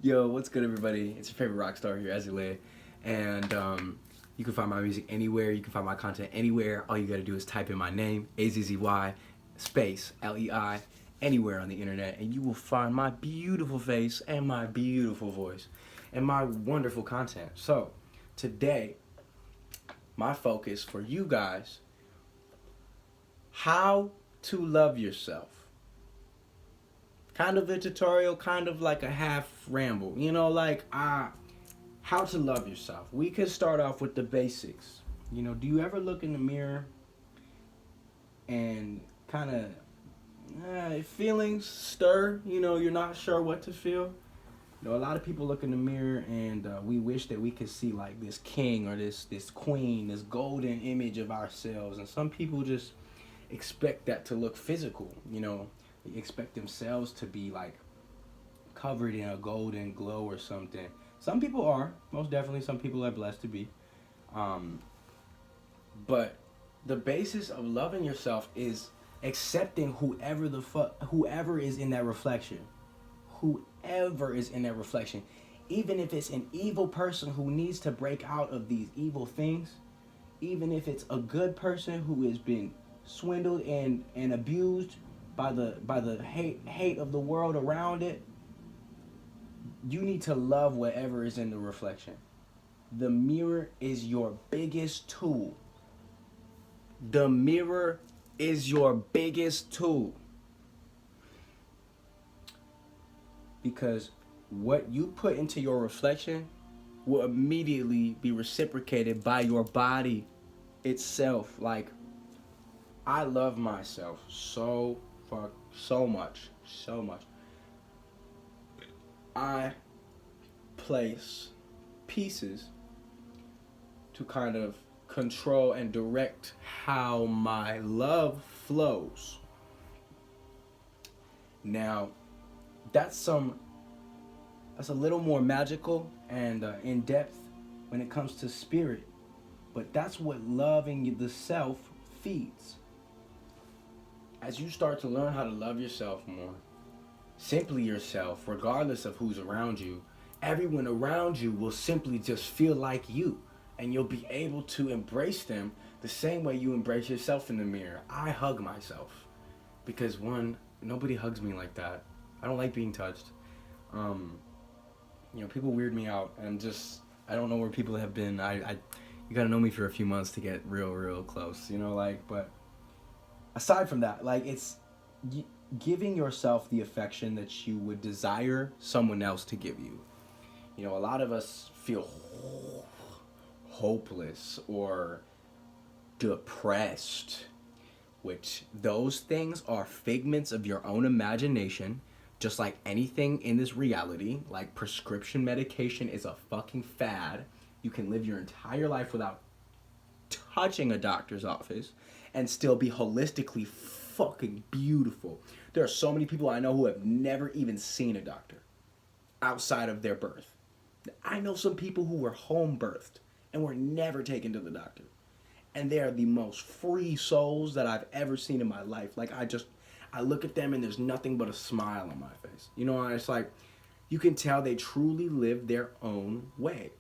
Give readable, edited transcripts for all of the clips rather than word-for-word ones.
Yo, what's good, everybody? It's your favorite rock star here, Azule, and you can find my music anywhere. You can find my content anywhere. All you gotta do is type in my name, Azzy space Lei, anywhere on the internet, and you will find my beautiful face and my beautiful voice and my wonderful content. So, today, my focus for you guys: how to love yourself. Kind of a tutorial, kind of like a half ramble. How to love yourself. We could start off with the basics. Do you ever look in the mirror and kind of feelings stir? You're not sure what to feel. A lot of people look in the mirror and we wish that we could see like this king or this queen, this golden image of ourselves. And some people just expect that to look physical. They expect themselves to be like covered in a golden glow or something. Some people are, most definitely. Some people are blessed to be. Um, but the basis of loving yourself is accepting whoever is in that reflection. Whoever is in that reflection. Even if it's an evil person who needs to break out of these evil things, even if it's a good person who has been swindled and abused by the hate of the world around it, you need to love whatever is in the reflection. The mirror is your biggest tool. The mirror is your biggest tool. Because what you put into your reflection will immediately be reciprocated by your body itself. Like, I love myself so much. I place pieces to kind of control and direct how my love flows. Now, that's a little more magical and in depth when it comes to spirit, but that's what loving the self feeds. As you start to learn how to love yourself more, simply yourself, regardless of who's around you, everyone around you will simply just feel like you, and you'll be able to embrace them the same way you embrace yourself in the mirror. I hug myself because, one, nobody hugs me like that. I don't like being touched. People weird me out, and I don't know where people have been. You gotta know me for a few months to get real close. But aside from that, it's giving yourself the affection that you would desire someone else to give you. A lot of us feel hopeless or depressed, which those things are figments of your own imagination, just like anything in this reality. Like, prescription medication is a fucking fad. You can live your entire life without touching a doctor's office and still be holistically fucking beautiful. There are so many people I know who have never even seen a doctor outside of their birth. I know some people who were home birthed and were never taken to the doctor. And they are the most free souls that I've ever seen in my life. I look at them and there's nothing but a smile on my face. It's like, you can tell they truly live their own way.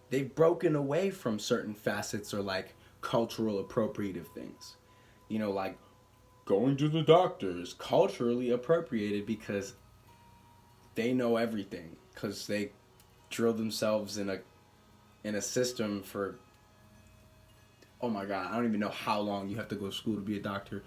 They've broken away from certain facets or like cultural appropriative things. Like going to the doctor is culturally appropriated because they know everything. Because they drill themselves in a system for, oh my God, I don't even know how long you have to go to school to be a doctor.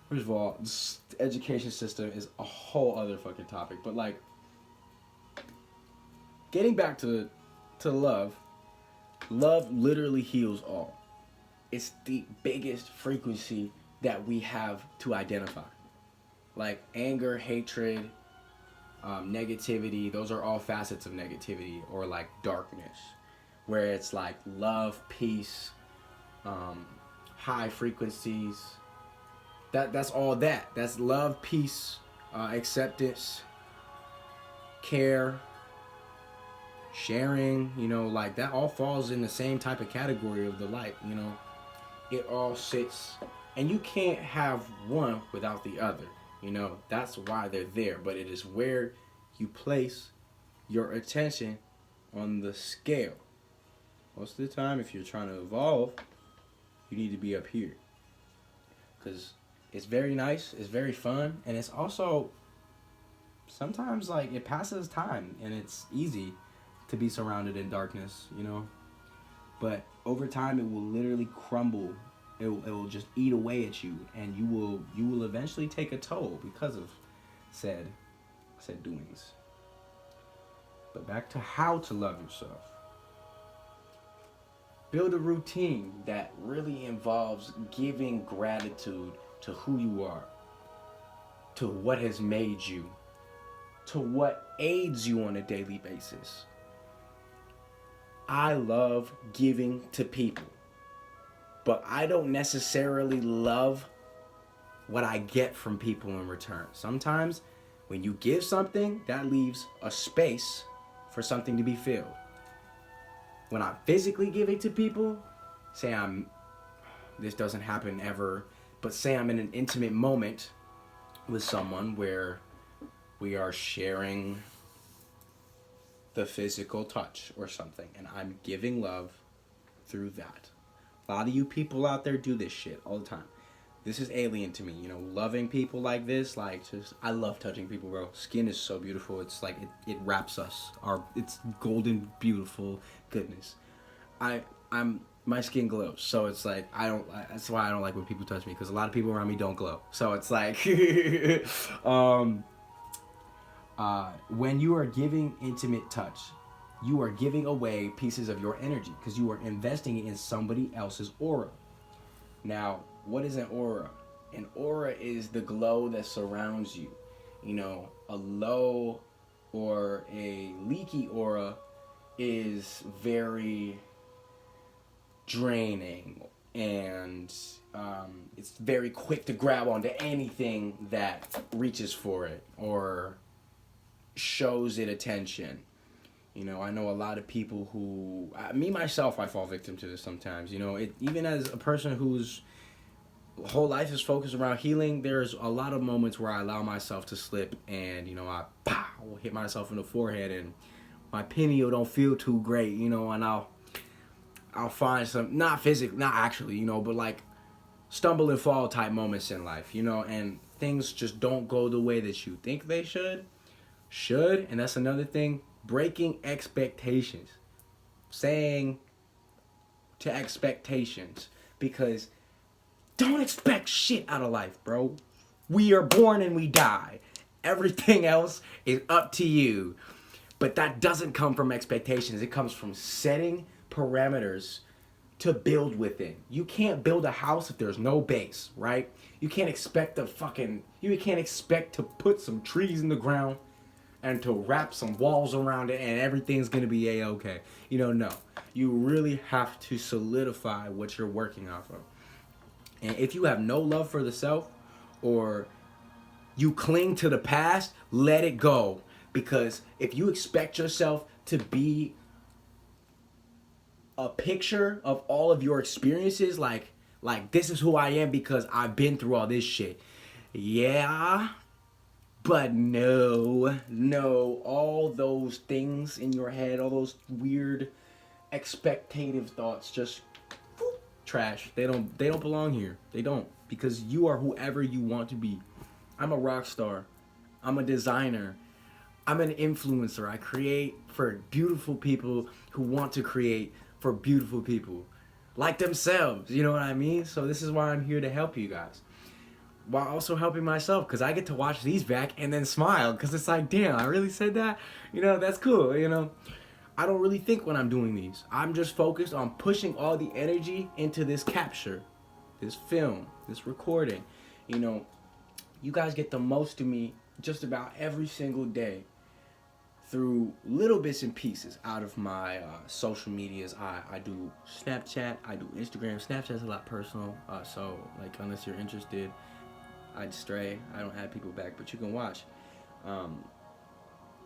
First of all, the education system is a whole other fucking topic. But like, getting back to love literally heals all. It's the biggest frequency that we have to identify. Like anger, hatred, negativity, those are all facets of negativity, or like darkness, where it's like love, peace, high frequencies. That's all that. That's love, peace, acceptance, care, sharing. Like that all falls in the same type of category of the light. It all sits, and you can't have one without the other. That's why they're there. But it is where you place your attention on the scale. Most of the time, if you're trying to evolve, you need to be up here. Because it's very nice, it's very fun, and it's also sometimes like it passes time and it's easy to be surrounded in darkness, you know? But over time, it will literally crumble. It will just eat away at you, and you will eventually take a toll because of said doings. But back to how to love yourself. Build a routine that really involves giving gratitude to who you are, to what has made you, to what aids you on a daily basis. I love giving to people, but I don't necessarily love what I get from people in return. Sometimes when you give something, that leaves a space for something to be filled. When I'm physically giving to people, this doesn't happen ever, but say I'm in an intimate moment with someone where we are sharing the physical touch or something, and I'm giving love through that. A lot of you people out there do this shit all the time. This is alien to me, you know, loving people like this, like just, I love touching people, bro. Skin is so beautiful. It's like, it wraps us. It's golden, beautiful goodness. My skin glows, so it's like, that's why I don't like when people touch me, because a lot of people around me don't glow. So it's like, when you are giving intimate touch, you are giving away pieces of your energy, because you are investing in somebody else's aura. Now, what is an aura? An aura is the glow that surrounds you. You know, a low or a leaky aura is very draining, and it's very quick to grab onto anything that reaches for it or shows it attention. You know, I know a lot of people who, me myself, I fall victim to this sometimes. You know, even as a person whose whole life is focused around healing, there's a lot of moments where I allow myself to slip, and you know, I hit myself in the forehead, and my pineal don't feel too great, you know, and I'll find some, not actually, you know, but like stumble and fall type moments in life, you know, and things just don't go the way that you think they should, and that's another thing, breaking expectations, saying to expectations, because don't expect shit out of life, bro. We are born and we die. Everything else is up to you. But that doesn't come from expectations. It comes from setting parameters to build within. You can't build a house if there's no base, right? You can't expect to put some trees in the ground and to wrap some walls around it and everything's gonna be a-okay. You know, no. You really have to solidify what you're working off of. And if you have no love for the self, or you cling to the past, let it go. Because if you expect yourself to be a picture of all of your experiences, like this is who I am because I've been through all this shit. Yeah, but no, all those things in your head, all those weird expectative thoughts, just trash. They don't belong here. They don't, because you are whoever you want to be. I'm a rock star. I'm a designer. I'm an influencer. I create for beautiful people who want to create for beautiful people like themselves. You know what I mean? So this is why I'm here to help you guys, while also helping myself, because I get to watch these back and then smile, because it's like, damn, I really said that? You know, that's cool, you know? I don't really think when I'm doing these. I'm just focused on pushing all the energy into this capture, this film, this recording. You know, you guys get the most of me just about every single day through little bits and pieces out of my social medias. I do Snapchat, I do Instagram. Snapchat's a lot personal, so like unless you're interested, I'd stray. I don't add people back, but you can watch.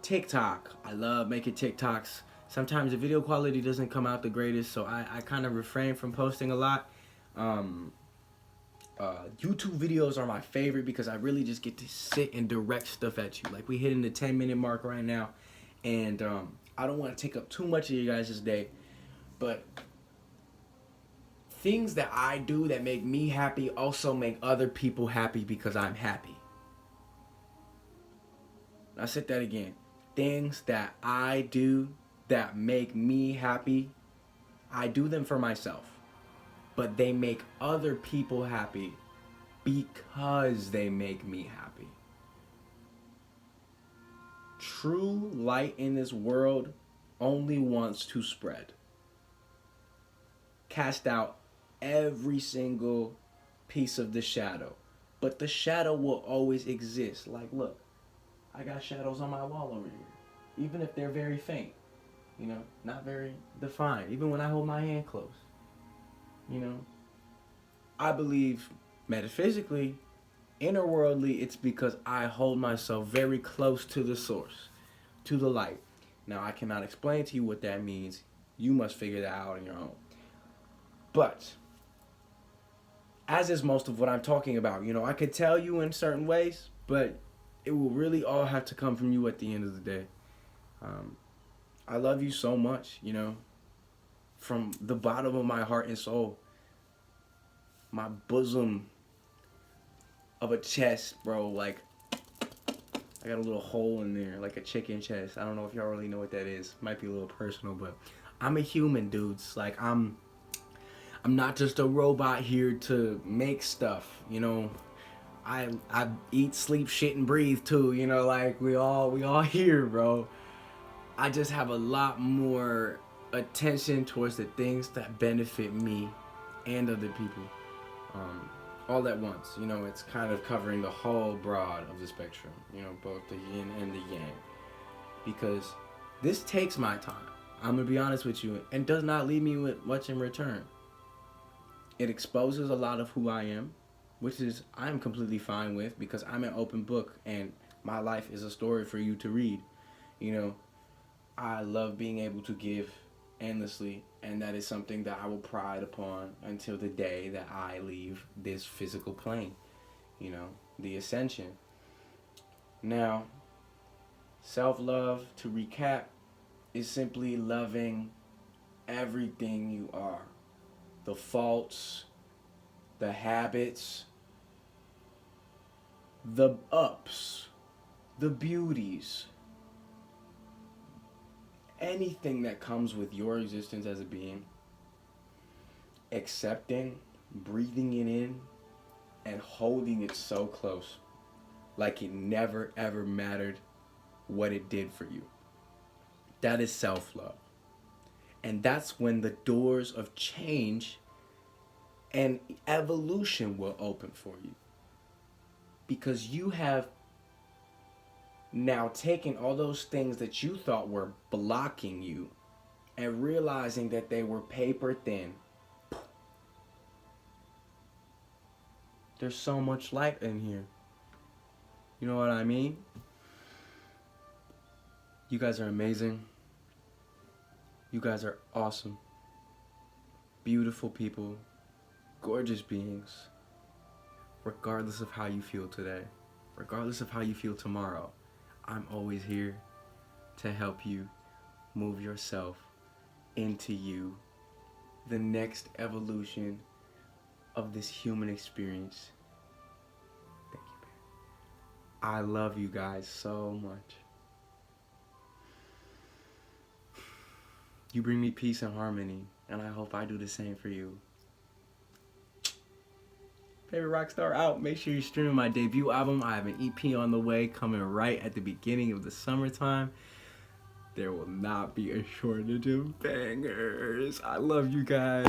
TikTok, I love making TikToks. Sometimes the video quality doesn't come out the greatest, so I kind of refrain from posting a lot. YouTube videos are my favorite because I really just get to sit and direct stuff at you. Like we hitting the 10-minute mark right now, and I don't want to take up too much of you guys' day, but things that I do that make me happy also make other people happy because I'm happy. I said that again. Things that I do that make me happy, I do them for myself, but they make other people happy because they make me happy. True light in this world only wants to spread. Cast out every single piece of the shadow, but the shadow will always exist. Like, look, I got shadows on my wall over here, even if they're very faint, you know, not very defined, even when I hold my hand close, you know. I believe metaphysically, innerworldly, it's because I hold myself very close to the source, to the light. Now, I cannot explain to you what that means. You must figure that out on your own. But, as is most of what I'm talking about, you know, I could tell you in certain ways, but it will really all have to come from you at the end of the day. I love you so much, you know, from the bottom of my heart and soul. My bosom of a chest, bro. Like, I got a little hole in there, like a chicken chest. I don't know if y'all really know what that is. Might be a little personal, but I'm a human, dudes. Like, I'm not just a robot here to make stuff, you know. I eat, sleep, shit, and breathe too, you know, like we all here, bro. I just have a lot more attention towards the things that benefit me and other people. All at once, you know, it's kind of covering the whole broad of the spectrum, you know, both the yin and the yang. Because this takes my time, I'm gonna be honest with you, and does not leave me with much in return. It exposes a lot of who I am, which is I'm completely fine with because I'm an open book and my life is a story for you to read. You know, I love being able to give endlessly, and that is something that I will pride upon until the day that I leave this physical plane, you know, the ascension. Now, self-love, to recap, is simply loving everything you are. The faults, the habits, the ups, the beauties, anything that comes with your existence as a being, accepting, breathing it in, and holding it so close, like it never ever mattered what it did for you. That is self-love. And that's when the doors of change and evolution will open for you. Because you have now taken all those things that you thought were blocking you and realizing that they were paper thin. There's so much light in here. You know what I mean? You guys are amazing. You guys are awesome. Beautiful people. Gorgeous beings. Regardless of how you feel today. Regardless of how you feel tomorrow. I'm always here to help you move yourself into you. The next evolution of this human experience. Thank you, man. I love you guys so much. You bring me peace and harmony, and I hope I do the same for you. Favorite Rockstar out. Make sure you stream my debut album. I have an EP on the way coming right at the beginning of the summertime. There will not be a shortage of bangers. I love you guys.